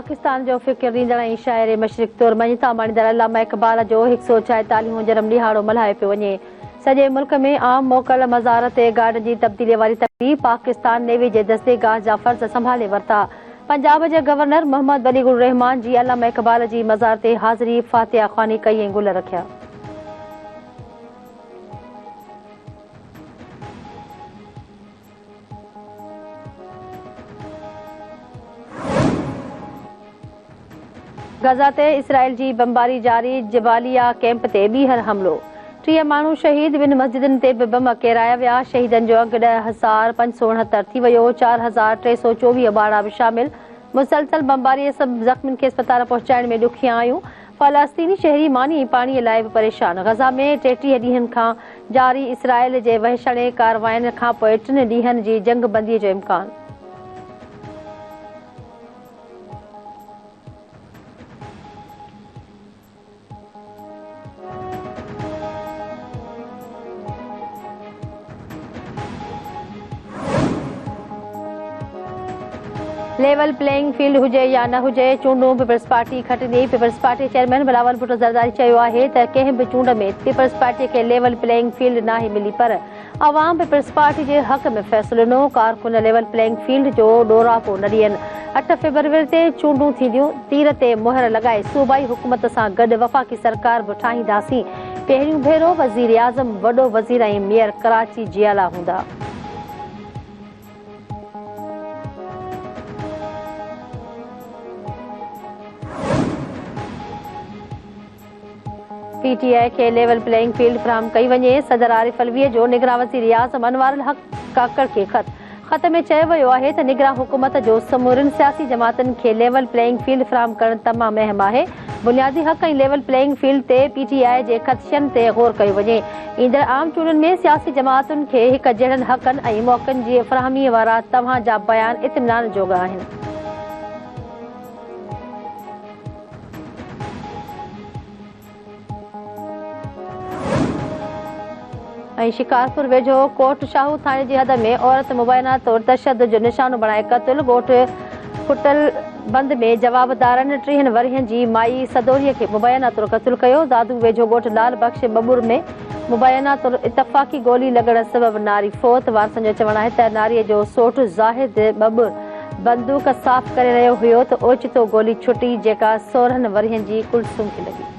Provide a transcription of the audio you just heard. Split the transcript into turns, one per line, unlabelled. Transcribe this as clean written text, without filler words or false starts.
पाकिस्तान जो फ़िक्र ॾींदड़ शाइर मशरिक़ तौरु मञता माणींदड़ अल्लामा इक़बाल जो 146 जनम ॾिहाड़ो मल्हायो पियो वञे। सॼे मुल्क में आम मोकल मज़ार ते गार्ड जी तब्दीलीअ वारी तक़रीब पाकिस्तान नेवी जे दस्तेगाह जा फ़र्ज़ संभाले वरिता। पंजाब जे गवर्नर मोहम्मद वलीगुल रहमान जी अल्लामा इक़बाल जी मज़ार ते हाज़िरी फ़ातिहा ख़्वानी कई ऐं गुल रखिया। गज़ा ते इसराइल जी बमबारी जारी, जबालिया कैंप ते ॿीहर हमिलो, 30 माण्हू शहीद, ॿिनि मस्जिदनि ते बि बम केराया विया। शहीदनि जो अघु 10,569 थी वियो, 4,324 ॿारहा बि शामिल। मुसलसल बमबारीअ सभु ज़ख़्मियुनि खे अस्पताल पहुचाइण में ॾुखिया आयूं। फ़लस्तीनी शहरी मानी पाणीअ लाइ बि परेशान। गज़ा में 33 ॾींहनि खां जारी इसराइल जे वहशणे कारवाइनि खां पोइ 3 ॾींहनि जी जंगबंदीअ जो इम्कान। लेवल प्लेइंग फील्ड हुजे या न हुजे, चूंडूं पीपल्स पार्टी खटंदी। Peoples Party chairman Bilawal Bhutto Zardari चयो आहे त कंहिं बि चूंड में पीपल्स पार्टीअ खे लेवल प्लेइंग फील्ड नाहे मिली, पर अवाम पीपल्स पार्टी जे हक़ में फ़ैसिलो ॾिनो। कारकुन लेवल प्लेइंग फील्ड जो ॾोरापो न ॾियनि। 8 फ़रवरी ते चूंडूं थींदियूं। तीर ते मुहर लॻाए सूबाई हुकूमत सां गॾु वफ़ाक़ी सरकार बि ठाहींदासीं। पहिरियों भेरो वज़ीर आज़म, वॾो वज़ीर ऐं मेयर कराची जियाला हूंदा। पीटीआई खे लेवल प्लेइंग फील्ड फराहम कई वञे। सदर आरिफ अलवीअ जो निगरां वज़ीर आज़म अनवारुल हक़ काकड़ खे ख़त में चयो वियो आहे त निगरां हुकूमत जो समूरनि सियासी जमातनि खे लेवल प्लेइंग फील्ड फराहम करणु तमामु अहम आहे। बुनियादी हक़ ऐं लेवल प्लेइंग फील्ड ते पीटीआई जे ख़दशनि ते ग़ौर कयो वञे। ईंदड़ आम चूंडुनि में सियासी जमातुनि खे हिक जहिड़नि हक़नि ऐं मौक़नि जी फ़राहमीअ वारा तव्हां जा बयान इत्मिनान जोॻा आहिनि। ऐं शिकारपुर वेझो कोट शाहू थाणे जी हद में औरत मुबैना तौरु तशदुद जो निशानो बणाए क़तल। ॻोठ खुटल बंद में जवाबदारनि 30 वरियनि जी माई सदोरीअ खे मुबैना तौरु क़तल कयो। दादू वेझो ॻोठ लाल बख़्श बबुर में मुबैना तौरु इतफ़ाक़ी गोली लॻण सबबि नारी फौत। वारसनि जो चवणु आहे त नारीअ जो सौट ज़ाहिद बबुर बंदूक साफ़ करे रहियो हुयो त ओचितो गोली छुटी, जेका 16 वरियनि जी कुलसुम खे लॻी।